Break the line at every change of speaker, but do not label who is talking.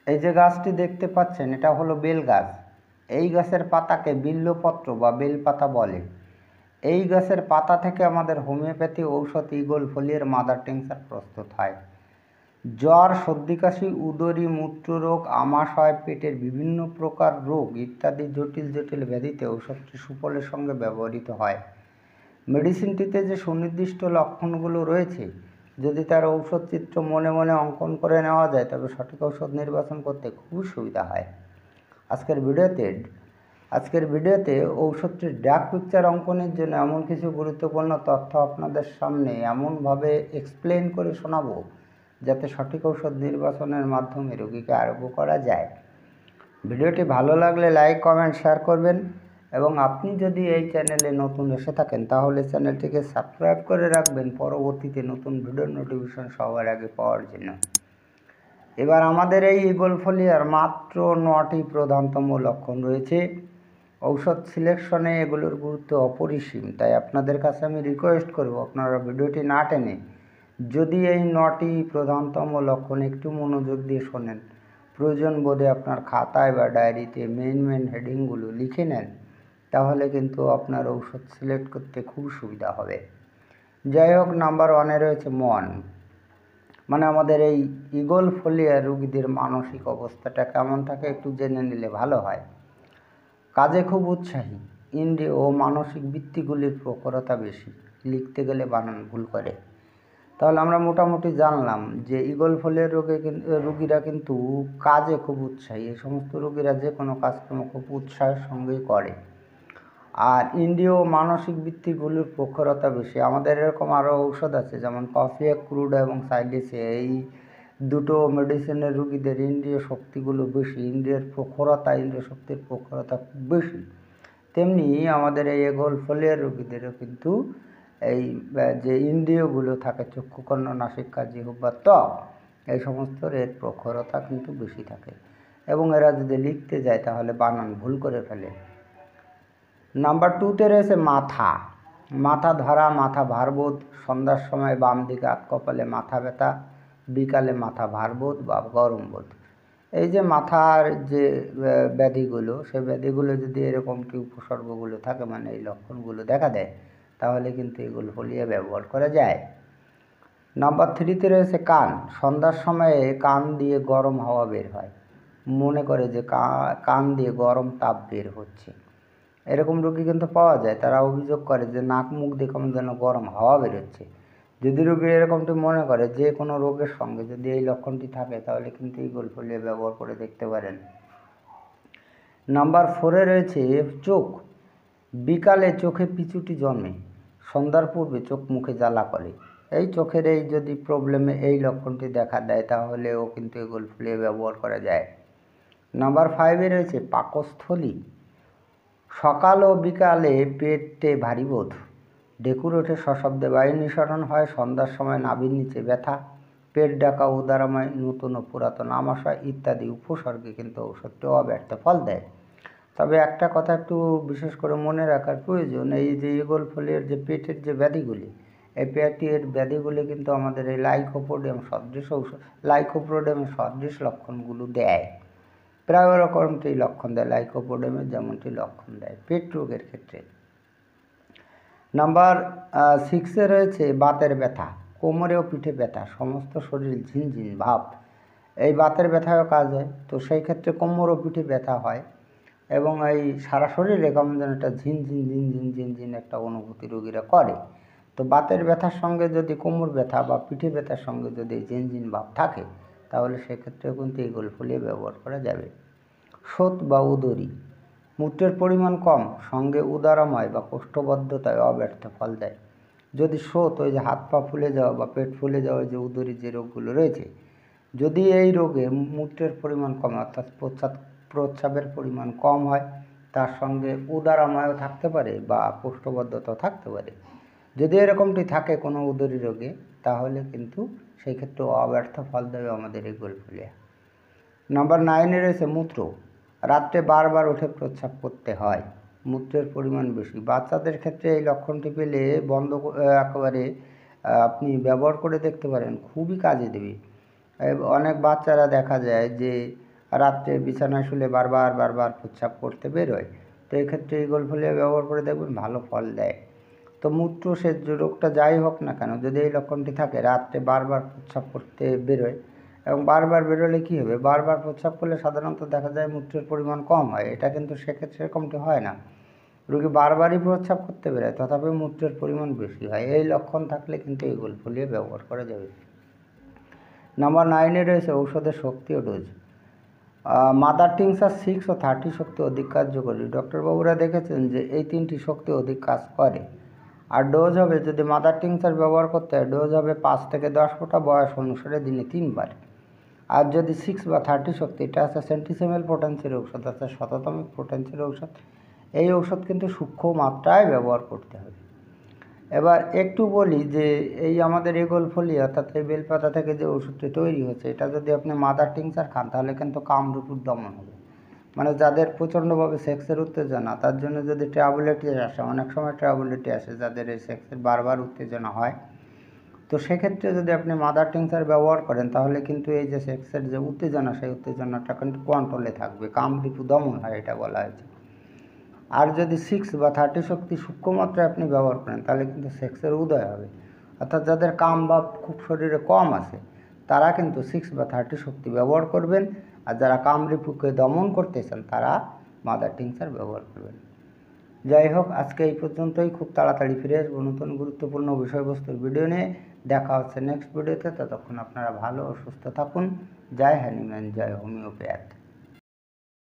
এই যে গাছটি দেখতে পাচ্ছেন এটা হলো বেল গাছ। এই গাছের পাতাকে বিল্বপত্র বা বেলপাতা বলে। এই গাছের পাতা থেকে আমাদের হোমিওপ্যাথি ঔষধ ইগল ফলিয়ার মাদার টিংচার প্রস্তুত হয়। জ্বর, সর্দি কাশি, উদরী মূত্ররোগ, আমাশয়, পেটের বিভিন্ন প্রকার রোগ ইত্যাদি জটিল জটিল ব্যাধিতে ঔষধটি সুফলের সঙ্গে ব্যবহৃত হয়। মেডিসিনটিতে যে সুনির্দিষ্ট লক্ষণগুলো রয়েছে, যদি তার ঔষধ চিত্র মনে মনে অঙ্কন করে নেওয়া যায় তবে সঠিক ঔষধ নির্বাচন করতে খুবই সুবিধা হয়। আজকের ভিডিওতে ঔষধটির ড্রাগ পিকচার অঙ্কনের জন্য এমন কিছু গুরুত্বপূর্ণ তথ্য আপনাদের সামনে এমনভাবে এক্সপ্লেন করে শোনাবো যাতে সঠিক ঔষধ নির্বাচনের মাধ্যমে রোগীকে আরোগ্য করা যায়। ভিডিওটি ভালো লাগলে লাইক, কমেন্ট, শেয়ার করবেন এবং আপনি যদি এই চ্যানেলে নতুন এসে থাকেন তাহলে চ্যানেলটিকে সাবস্ক্রাইব করে রাখবেন পরবর্তীতে নতুন ভিডিওর নোটিফিকেশন সবার আগে পাওয়ার জন্য। এবার আমাদের এই ইগল ফলিয়ার মাত্র 9টি প্রধানতম লক্ষণ রয়েছে। ঔষধ সিলেকশনে এগুলোর গুরুত্ব অপরিসীম, তাই আপনাদের কাছে আমি রিকোয়েস্ট করব আপনারা ভিডিওটি না টেনে যদি এই 9টি প্রধানতম লক্ষণ একটু মনোযোগ দিয়ে শোনেন, প্রয়োজন বোধে আপনার খাতায় বা ডায়েরিতে মেন হেডিংগুলো লিখে নেন, তাহলে কিন্তু আপনার ঔষধ সিলেক্ট করতে খুব সুবিধা হবে। যাই হোক, নাম্বার 1-এ রয়েছে মন। মানে আমাদের এই ইগল ফলিয়া রোগীদের মানসিক অবস্থাটা কেমন থাকে একটু জেনে নিলে ভালো হয়। কাজে খুব উৎসাহী, ইন্দ্রিয় ও মানসিক বৃত্তিগুলির প্রখরতা বেশি, লিখতে গেলে বানান ভুল করে। তাহলে আমরা মোটামুটি জানলাম যে ইগল ফলিয়ার রোগীরা কিন্তু কাজে খুব উৎসাহী। এই সমস্ত রোগীরা যে কোনো কাজকর্ম খুব উৎসাহের সঙ্গেই করে। আর ইন্দ্রিয় ও মানসিক বৃত্তিগুলির প্রখরতা বেশি। আমাদের এরকম আরও ঔষধ আছে, যেমন কফিয়া ক্রুডা এবং সাইলিসে, এই দুটো মেডিসিনের রোগীদের ইন্দ্রিয় শক্তিগুলো বেশি, ইন্দ্রিয় শক্তির প্রখরতা খুব বেশি। তেমনি আমাদের এই ইগল ফলিয়ার রোগীদেরও কিন্তু এই যে ইন্দ্রিয়গুলো থাকে, চক্ষু, কর্ণ, নাসিকা, জিহ্বা, ত্বক, এই সমস্ত এর প্রখরতা কিন্তু বেশি থাকে এবং এরা যদি লিখতে যায় তাহলে বানান ভুল করে ফেলে। নাম্বার 2-তে রয়েছে মাথা ধরা, মাথা ভারবোধ, সন্ধ্যার সময় বাম দিকে আধ কপালে মাথা ব্যথা, বিকালে মাথা ভারবোধ বা গরম বোধ। এই যে মাথার যে ব্যাধিগুলো, সেই ব্যাধিগুলো যদি এরকম কি উপসর্গগুলো থাকে, মানে এই লক্ষণগুলো দেখা দেয়, তাহলে কিন্তু এগুলো ফলিয়া ব্যবহার করা যায়। নাম্বার 3-তে রয়েছে কান। সন্ধ্যার সময়ে কান দিয়ে গরম হাওয়া বের হয়, মনে করে যে কান দিয়ে গরম তাপ বের হচ্ছে। এরকম রোগী কিন্তু পাওয়া যায়, তারা অভিযোগ করে যে নাক মুখ দিয়ে কেমন যেন গরম হাওয়া বেরোচ্ছে। যদি রোগী এরকমটি মনে করে, যে কোনো রোগের সঙ্গে যদি এই লক্ষণটি থাকে, তাহলে কিন্তু ইগল ফলিয়া ব্যবহার করে দেখতে পারেন। নাম্বার 4-এ রয়েছে চোখ। বিকালে চোখে পিছুটি জন্মে, সন্ধ্যার পূর্বে চোখ মুখে জ্বালা করে। এই চোখের এই যদি প্রবলেমে এই লক্ষণটি দেখা দেয়, তাহলেও কিন্তু ইগল ফলিয়া ব্যবহার করা যায়। নাম্বার 5-এ রয়েছে পাকস্থলী। সকাল ও বিকালে পেটে ভারী বোধ, ঢেকুর ওঠে, সশব্দে বায়ু নিঃসরণ হয়, সন্ধ্যার সময় নাভির নিচে ব্যথা, পেট ডাকা, উদারাময়, নতুন ও পুরাতন আমাশয় ইত্যাদি উপসর্গে কিন্তু ঔষধটি অব্যর্থ ফল দেয়। তবে একটা কথা একটু বিশেষ করে মনে রাখার প্রয়োজন, এই যে ইগল ফলিয়ার যে পেটের যে ব্যাধিগুলি, এই পেটের ব্যাধিগুলি কিন্তু আমাদের এই লাইকোপোডিয়াম সদৃশ লক্ষণগুলো দেয়। প্রায় ওরকমটি লক্ষণ দেয়, লাইকোপোডিয়ামের যেমনটি লক্ষণ দেয় পেট রোগের ক্ষেত্রে। নাম্বার 6-এ রয়েছে বাতের ব্যথা। কোমরে ও পিঠে ব্যথা, সমস্ত শরীর ঝিনঝিন ভাব, এই বাতের ব্যথাও কাজ হয়। তো সেই ক্ষেত্রে কোমর ও পিঠে ব্যথা হয় এবং এই সারা শরীরে কেমন যেন একটা ঝিনঝিন একটা অনুভূতি রোগীরা করে। তো বাতের ব্যথার সঙ্গে যদি কোমর ব্যথা বা পিঠে ব্যথার সঙ্গে যদি ঝিনঝিন ভাব থাকে, তাহলে সেক্ষেত্রেও কিন্তু ইগল ফলিয়া ব্যবহার করা যাবে। শোথ বা উদরী, মূত্রের পরিমাণ কম, সঙ্গে উদারময় বা কোষ্ঠবদ্ধতায় অব্যর্থ ফল দেয়। যদি শোথ, ওই যে হাত পা ফুলে যাওয়া বা পেট ফুলে যাওয়া, যে উদরী যে রোগগুলো রয়েছে, যদি এই রোগে মূত্রের পরিমাণ কম অর্থাৎ প্রস্রাবের পরিমাণ কম হয়, তার সঙ্গে উদারাময়ও থাকতে পারে বা কোষ্ঠবদ্ধতাও থাকতে পারে, যদি এরকমটি থাকে কোনো উদরী রোগে, তাহলে কিন্তু সেই ক্ষেত্রে অব্যর্থ ফল দেবে আমাদের ইগল ফলিয়া। নাম্বার 9-এ রয়েছে মূত্র। রাত্রে বারবার উঠে প্রস্রাব করতে হয়, মূত্রের পরিমাণ বেশি। বাচ্চাদের ক্ষেত্রে এই লক্ষণটি পেলে একেবারে আপনি ব্যবহার করে দেখতে পারেন, খুবই কাজে দেবে। অনেক বাচ্চারা দেখা যায় যে রাত্রে বিছানায় শুলে বারবার বারবার প্রস্রাব করতে বেরোয়, তো এক্ষেত্রে ইগল ফোলিয়া ব্যবহার করে দেখবেন ভালো ফল দেয়। তো মূত্রসেচ রোগটা যাই হোক না কেন, যদি এই লক্ষণটি থাকে, রাত্রে বারবার প্রস্রাব করতে বেরোয়, এবং বারবার বেরোলে কী হবে, বারবার প্রস্রাব করলে সাধারণত দেখা যায় মূত্রের পরিমাণ কম হয়, এটা কিন্তু সেক্ষেত্রে এরকমটি হয় না। রোগী বারবারই প্রস্রাব করতে বেরোয়, তথাপি মূত্রের পরিমাণ বেশি হয়। এই লক্ষণ থাকলে কিন্তু ইগল ফোলিয়া ব্যবহার করা যাবে। নাম্বার 9-এ রয়েছে ঔষধের শক্তি ও ডোজ। মাদার টিংচার 6 ও 30 শক্তি অধিক কার্যকরী। ডক্টরবাবুরা দেখেছেন যে এই 3টি শক্তি অধিক কাজ করে। আর ডোজ হবে, যদি মাদার টিংচার ব্যবহার করতে হয়, ডোজ হবে 5 থেকে 10 ফোঁটা, বয়স অনুসারে দিনে 3 বার। আর যদি 6 বা 30 শক্তি, এটা আছে সেন্টিসিমেল পোটেন্সির ঔষধ, আছে শততমিক পোটেন্সির ঔষধ। এই ঔষধ কিন্তু সূক্ষ্ম মাত্রায় ব্যবহার করতে হবে। এবার একটু বলি যে এই আমাদের ইগল ফোলিয়া, অর্থাৎ এই বেলপাতা থেকে যে ওষুধটি তৈরি হচ্ছে, এটা যদি আপনি মাদার টিংচার খান, তাহলে কিন্তু কামরূপুর দমন হবে। মানে যাদের প্রচণ্ডভাবে সেক্সের উত্তেজনা, তার জন্য যদি ট্রাবুলেটিস আসে, অনেক সময় ট্রাবুলেটি আসে যাদের এই সেক্সের বারবার উত্তেজনা হয়, তো সেক্ষেত্রে যদি আপনি মাদার টিংচার ব্যবহার করেন, তাহলে কিন্তু এই যে সেক্সের যে উত্তেজনা, সেই উত্তেজনাটা কিন্তু কন্ট্রোলে থাকবে, কামরূপু দমন হয়, এটা বলা হয়েছে। আর যদি 6 বা 30 শক্তি সূক্ষ্ম মাত্রায় আপনি ব্যবহার করেন, তাহলে কিন্তু সেক্সের উদয় হবে। অর্থাৎ যাদের কাম ভাব খুব শরীরে কম আছে, তারা কিন্তু 6 বা 30 শক্তি ব্যবহার করবেন, আর যারা কামরিপুকে দমন করতেছেন, তারা মাদার টিংচার ব্যবহার করবেন। যাই হোক, আজকে এই পর্যন্তই। খুব তাড়াতাড়ি ফিরে আসবো নতুন গুরুত্বপূর্ণ বিষয়বস্তুর ভিডিও নিয়ে। দেখা হচ্ছে নেক্সট ভিডিওতে। ততক্ষণ আপনারা ভালো ও সুস্থ থাকুন। জয় হ্যানিম্যান, জয় হোমিওপ্যাথ।